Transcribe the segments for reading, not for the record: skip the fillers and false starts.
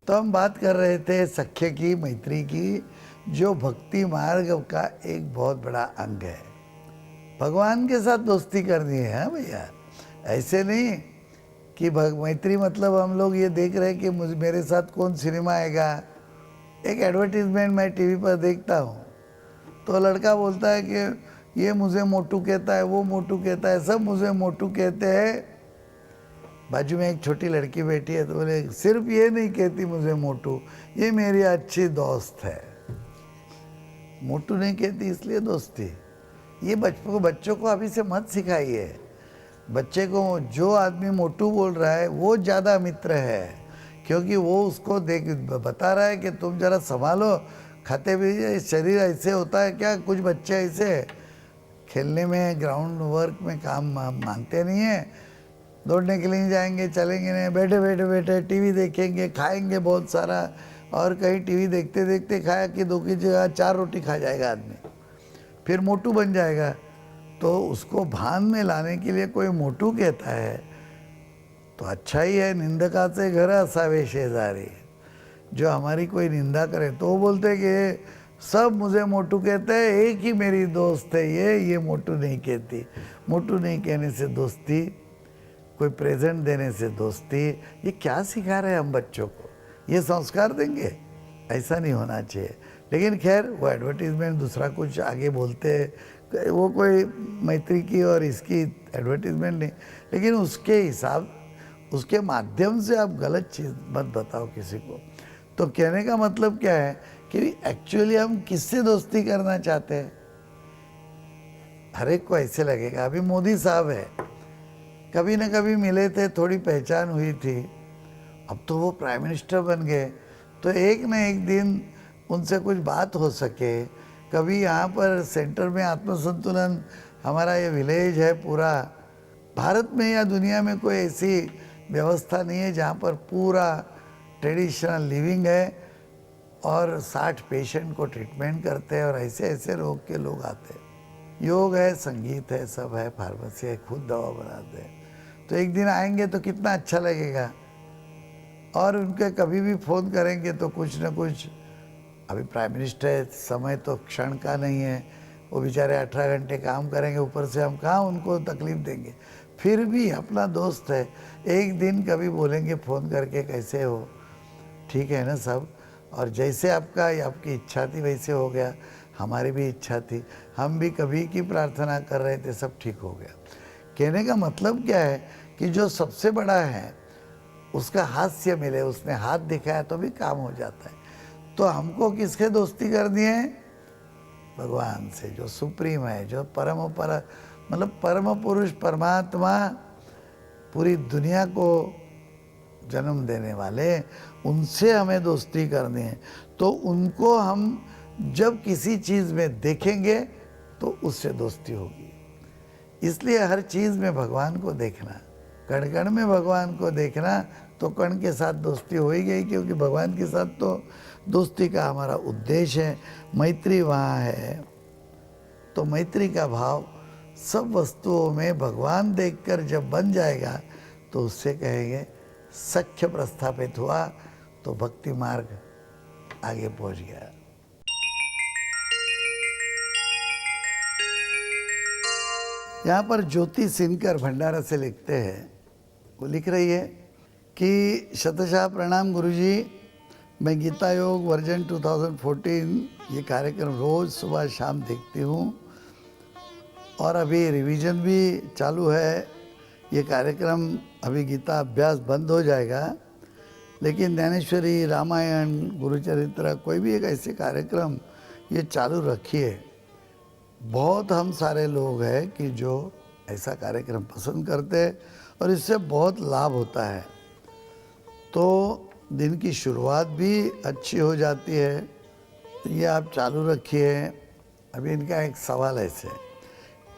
तो हम बात कर रहे थे सख्य की, मैत्री की, जो भक्ति मार्ग का एक बहुत बड़ा अंग है। भगवान के साथ दोस्ती करनी है। हाँ भैया, ऐसे नहीं कि मैत्री मतलब हम लोग ये देख रहे हैं कि मुझे मेरे साथ कौन सिनेमा आएगा। एक एडवर्टीजमेंट मैं टीवी पर देखता हूँ तो लड़का बोलता है कि ये मुझे मोटू कहता है, वो मोटू कहता है, सब मुझे मोटू कहते हैं। बाजू में एक छोटी लड़की बैठी है तो बोले सिर्फ ये नहीं कहती मुझे मोटू, ये मेरी अच्छी दोस्त है। मोटू नहीं कहती इसलिए दोस्ती। ये बच्चों को अभी से मत सिखाइए। बच्चे को जो आदमी मोटू बोल रहा है वो ज़्यादा मित्र है, क्योंकि वो उसको बता रहा है कि तुम जरा संभालो, खाते भी शरीर ऐसे होता है क्या। कुछ बच्चे ऐसे खेलने में, ग्राउंड वर्क में काम मानते नहीं हैं, दौड़ने के लिए जाएंगे, चलेंगे नहीं, बैठे बैठे बैठे टीवी देखेंगे, खाएंगे बहुत सारा, और कहीं टीवी देखते देखते खाया कि 2 की जगह 4 रोटी खा जाएगा आदमी, फिर मोटू बन जाएगा। तो उसको भान में लाने के लिए कोई मोटू कहता है तो अच्छा ही है। निंदकाचे घर असावे शेजारी। जो हमारी कोई निंदा करे तो वो बोलते कि सब मुझे मोटू कहते हैं, एक ही मेरी दोस्त है ये मोटू नहीं कहती। मोटू नहीं कहने से दोस्ती, कोई प्रेजेंट देने से दोस्ती, ये क्या सिखा रहे हैं हम बच्चों को? ये संस्कार देंगे? ऐसा नहीं होना चाहिए। लेकिन खैर, वो एडवर्टीजमेंट दूसरा कुछ आगे बोलते हैं, वो कोई मैत्री की और इसकी एडवर्टीजमेंट नहीं, लेकिन उसके हिसाब, उसके माध्यम से आप गलत चीज़ मत बताओ किसी को। तो कहने का मतलब क्या है कि एक्चुअली हम किससे दोस्ती करना चाहते हैं। हर एक को ऐसे लगेगा। अभी मोदी साहब है, कभी न कभी मिले थे, थोड़ी पहचान हुई थी, अब तो वो प्राइम मिनिस्टर बन गए, तो एक न एक दिन उनसे कुछ बात हो सके। कभी यहाँ पर सेंटर में आत्मसंतुलन, हमारा ये विलेज है पूरा, भारत में या दुनिया में कोई ऐसी व्यवस्था नहीं है जहाँ पर पूरा ट्रेडिशनल लिविंग है और 60 पेशेंट को ट्रीटमेंट करते हैं और ऐसे ऐसे रोग के लोग आते हैं। योग है, संगीत है, सब है, फार्मेसी है, खुद दवा बनाते हैं। तो एक दिन आएंगे तो कितना अच्छा लगेगा। और उनके कभी भी फ़ोन करेंगे तो कुछ न कुछ, अभी प्राइम मिनिस्टर है, समय तो क्षण का नहीं है, वो बेचारे 18 घंटे काम करेंगे, ऊपर से हम कहाँ उनको तकलीफ़ देंगे। फिर भी अपना दोस्त है, एक दिन कभी बोलेंगे फ़ोन करके कैसे हो, ठीक है ना सब। और जैसे आपकी इच्छा थी वैसे हो गया, हमारी भी इच्छा थी, हम भी कभी की प्रार्थना कर रहे थे, सब ठीक हो गया। कहने का मतलब क्या है कि जो सबसे बड़ा है उसका हास्य मिले, उसने हाथ दिखाया तो भी काम हो जाता है। तो हमको किससे दोस्ती करनी है? भगवान से, जो सुप्रीम है, जो मतलब परम पुरुष, परमात्मा, पूरी दुनिया को जन्म देने वाले, उनसे हमें दोस्ती करनी है। तो उनको हम जब किसी चीज़ में देखेंगे तो उससे दोस्ती होगी। इसलिए हर चीज़ में भगवान को देखना, कण कण में भगवान को देखना, तो कण के साथ दोस्ती हो ही गई, क्योंकि भगवान के साथ तो दोस्ती का हमारा उद्देश्य है। मैत्री वहाँ है, तो मैत्री का भाव सब वस्तुओं में भगवान देखकर जब बन जाएगा तो उससे कहेंगे सख्य प्रस्थापित हुआ, तो भक्ति मार्ग आगे पहुँच गया। यहाँ पर ज्योति सिनकर भंडारा से लिखते हैं, वो लिख रही है कि शतशः प्रणाम गुरुजी, मैं गीता योग वर्जन 2014 ये कार्यक्रम रोज़ सुबह शाम देखती हूँ और अभी रिवीजन भी चालू है। ये कार्यक्रम, अभी गीता अभ्यास बंद हो जाएगा, लेकिन ज्ञानेश्वरी, रामायण, गुरुचरित्र, कोई भी एक ऐसे कार्यक्रम ये चालू रखिए। बहुत हम सारे लोग हैं कि जो ऐसा कार्यक्रम पसंद करते हैं और इससे बहुत लाभ होता है। तो दिन की शुरुआत भी अच्छी हो जाती है। तो ये आप चालू रखिए। अभी इनका एक सवाल ऐसे,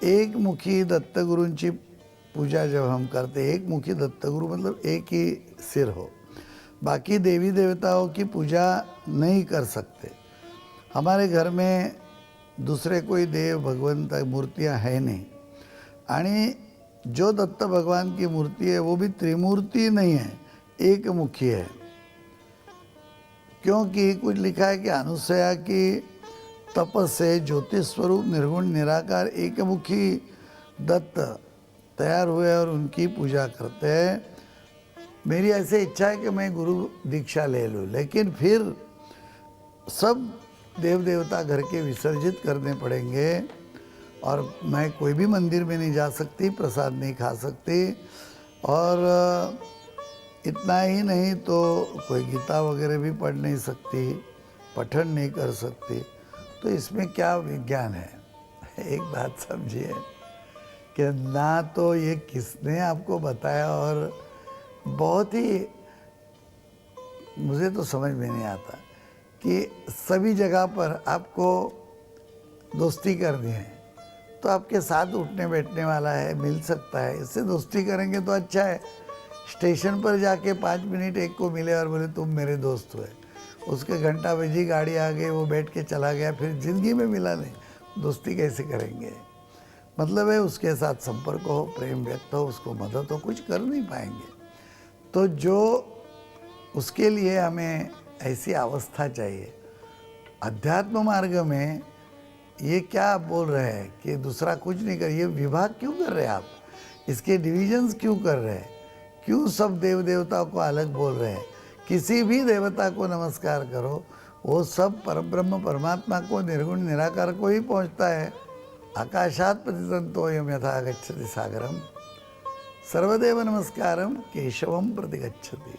एक मुखी दत्तगुरूंची पूजा जब हम करते, एक मुखी दत्तगुरु मतलब एक ही सिर हो, बाकी देवी देवताओं की पूजा नहीं कर सकते। हमारे घर में दूसरे कोई देव भगवंत मूर्तियां है नहीं, आणि जो दत्त भगवान की मूर्ति है वो भी त्रिमूर्ति नहीं है, एक मुखी है। क्योंकि कुछ लिखा है कि अनुसया की तपस से ज्योतिष स्वरूप निर्गुण निराकार एकमुखी दत्त तैयार हुए और उनकी पूजा करते हैं। मेरी ऐसे इच्छा है कि मैं गुरु दीक्षा ले लूँ, लेकिन फिर सब देव देवता घर के विसर्जित करने पड़ेंगे और मैं कोई भी मंदिर में नहीं जा सकती, प्रसाद नहीं खा सकती, और इतना ही नहीं तो कोई गीता वगैरह भी पढ़ नहीं सकती, पठन नहीं कर सकती। तो इसमें क्या विज्ञान है? एक बात समझिए कि ना तो ये किसने आपको बताया, और बहुत ही मुझे तो समझ में नहीं आता कि सभी जगह पर आपको दोस्ती करनी है तो आपके साथ उठने बैठने वाला है, मिल सकता है, इससे दोस्ती करेंगे तो अच्छा है। स्टेशन पर जाके 5 मिनट एक को मिले और बोले तुम मेरे दोस्त हुए, उसके घंटा बजी गाड़ी आ गई, वो बैठ के चला गया, फिर ज़िंदगी में मिला नहीं, दोस्ती कैसे करेंगे? मतलब है उसके साथ संपर्क हो, प्रेम व्यक्त हो, उसको मदद हो, कुछ कर नहीं पाएंगे। तो जो उसके लिए हमें ऐसी अवस्था चाहिए। अध्यात्म मार्ग में ये क्या आप बोल रहे हैं कि दूसरा कुछ नहीं कर, ये विभाग क्यों कर रहे हैं आप? इसके डिविजन्स क्यों कर रहे हैं? क्यों सब देव देवताओं को अलग बोल रहे हैं? किसी भी देवता को नमस्कार करो, वो सब परब्रह्म परमात्मा को, निर्गुण निराकार को ही पहुंचता है। आकाशात प्रतितंतोयम यथा गच्छति सागरम सर्वदेव नमस्कारम केशवम प्रतिगच्छति।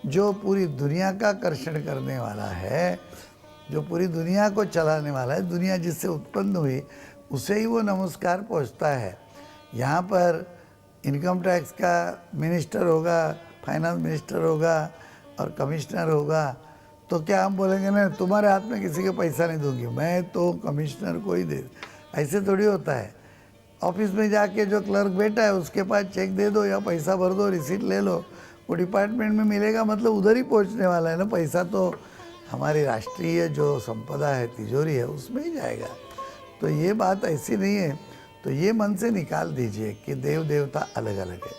जो पूरी दुनिया का कर्षण करने वाला है, जो पूरी दुनिया को चलाने वाला है, दुनिया जिससे उत्पन्न हुई उसे ही वो नमस्कार पहुंचता है। यहाँ पर इनकम टैक्स का मिनिस्टर होगा, फाइनेंस मिनिस्टर होगा और कमिश्नर होगा, तो क्या हम बोलेंगे ना तुम्हारे हाथ में किसी के पैसा नहीं दूंगी, मैं तो कमिश्नर को ही दे? ऐसे थोड़ी होता है। ऑफिस में जाके जो क्लर्क बैठा है उसके पास चेक दे दो या पैसा भर दो, रिसीट ले लो, वो डिपार्टमेंट में मिलेगा, मतलब उधर ही पहुंचने वाला है ना पैसा, तो हमारी राष्ट्रीय जो संपदा है, तिजोरी है, उसमें ही जाएगा। तो ये बात ऐसी नहीं है। तो ये मन से निकाल दीजिए कि देव देवता अलग अलग है,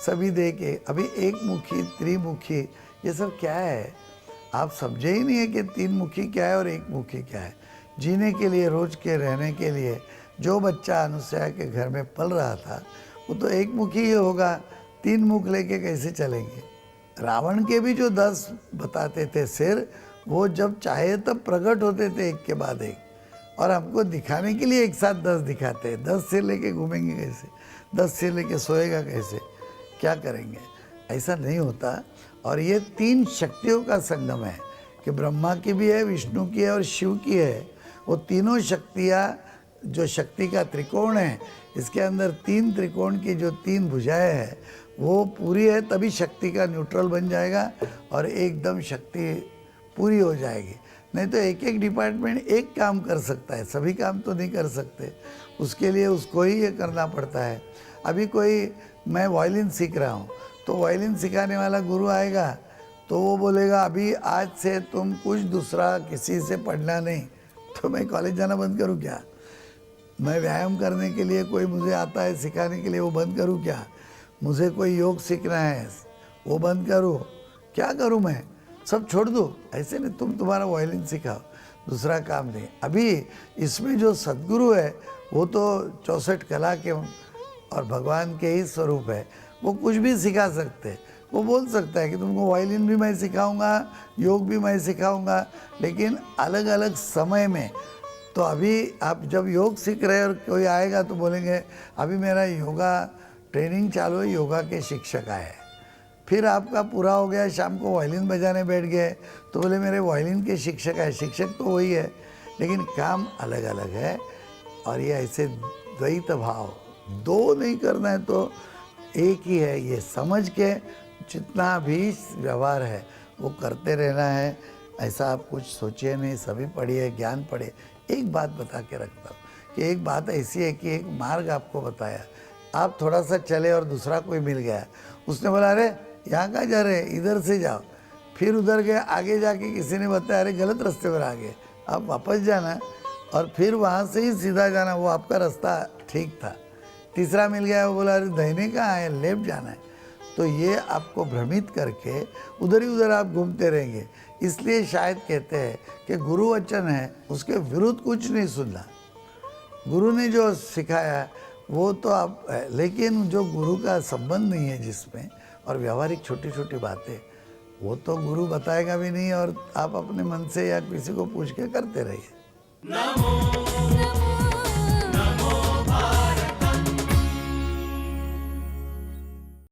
सभी दे के अभी एक मुखी त्रिमुखी ये सब क्या है? आप समझे ही नहीं है कि 3 मुखी क्या है और 1 मुखी क्या है। जीने के लिए, रोज के रहने के लिए जो बच्चा अनुसया के घर में पल रहा था वो तो 1 मुखी ही होगा, 3 मुख लेके कैसे चलेंगे? रावण के भी जो 10 बताते थे सिर, वो जब चाहे तब प्रकट होते थे एक के बाद एक, और हमको दिखाने के लिए एक साथ 10 दिखाते हैं। 10 सिर लेके घूमेंगे कैसे? 10 सिर लेके सोएगा कैसे? क्या करेंगे? ऐसा नहीं होता। और ये 3 शक्तियों का संगम है कि ब्रह्मा की भी है, विष्णु की है और शिव की है। वो तीनों शक्तियाँ जो शक्ति का त्रिकोण है, इसके अंदर 3 त्रिकोण की जो 3 भुजाएं हैं वो पूरी है, तभी शक्ति का न्यूट्रल बन जाएगा और एकदम शक्ति पूरी हो जाएगी। नहीं तो एक एक डिपार्टमेंट एक काम कर सकता है, सभी काम तो नहीं कर सकते, उसके लिए उसको ही ये करना पड़ता है। अभी कोई, मैं वायलिन सीख रहा हूँ, तो वायलिन सिखाने वाला गुरु आएगा तो वो बोलेगा अभी आज से तुम कुछ दूसरा किसी से पढ़ना नहीं, तो मैं कॉलेज जाना बंद करूँ क्या? मैं व्यायाम करने के लिए कोई मुझे आता है सिखाने के लिए, वो बंद करूँ क्या? मुझे कोई योग सीखना है वो बंद करूँ? क्या करूँ मैं? सब छोड़ दो? ऐसे नहीं, तुम तुम्हारा वायलिन सिखाओ, दूसरा काम नहीं। अभी इसमें जो सद्गुरु है वो तो 64 कला के और भगवान के ही स्वरूप है, वो कुछ भी सिखा सकते हैं। वो बोल सकता है कि तुमको वायलिन भी मैं सिखाऊंगा, योग भी मैं सिखाऊंगा, लेकिन अलग अलग समय में। तो अभी आप जब योग सीख रहे हैं और कोई आएगा तो बोलेंगे अभी मेरा योगा ट्रेनिंग चालू है, योगा के शिक्षक आए। फिर आपका पूरा हो गया, शाम को वायलिन बजाने बैठ गए तो बोले मेरे वायलिन के शिक्षक है। शिक्षक तो वही है लेकिन काम अलग अलग है। और ये ऐसे द्वैत भाव, 2 नहीं करना है तो एक ही है, ये समझ के जितना भी व्यवहार है वो करते रहना है। ऐसा आप कुछ सोचिए नहीं, सभी पढ़िए, ज्ञान पढ़े। एक बात बता के रखता हूँ कि एक बात ऐसी है कि एक मार्ग आपको बताया, आप थोड़ा सा चले और दूसरा कोई मिल गया, उसने बोला अरे यहाँ कहाँ जा रहे, इधर से जाओ। फिर उधर गए, आगे जाके किसी ने बताया अरे गलत रास्ते पर आ गए, आप वापस जाना और फिर वहाँ से ही सीधा जाना, वो आपका रास्ता ठीक था। तीसरा मिल गया, वो बोला अरे दाहिने कहाँ है, लेफ्ट जाना है। तो ये आपको भ्रमित करके उधर ही उधर आप घूमते रहेंगे। इसलिए शायद कहते हैं कि गुरु वचन है, उसके विरुद्ध कुछ नहीं सुनना। गुरु ने जो सिखाया वो तो आप, लेकिन जो गुरु का संबंध नहीं है जिसमें, और व्यवहारिक छोटी छोटी बातें, वो तो गुरु बताएगा भी नहीं, और आप अपने मन से या किसी को पूछ के करते रहिए।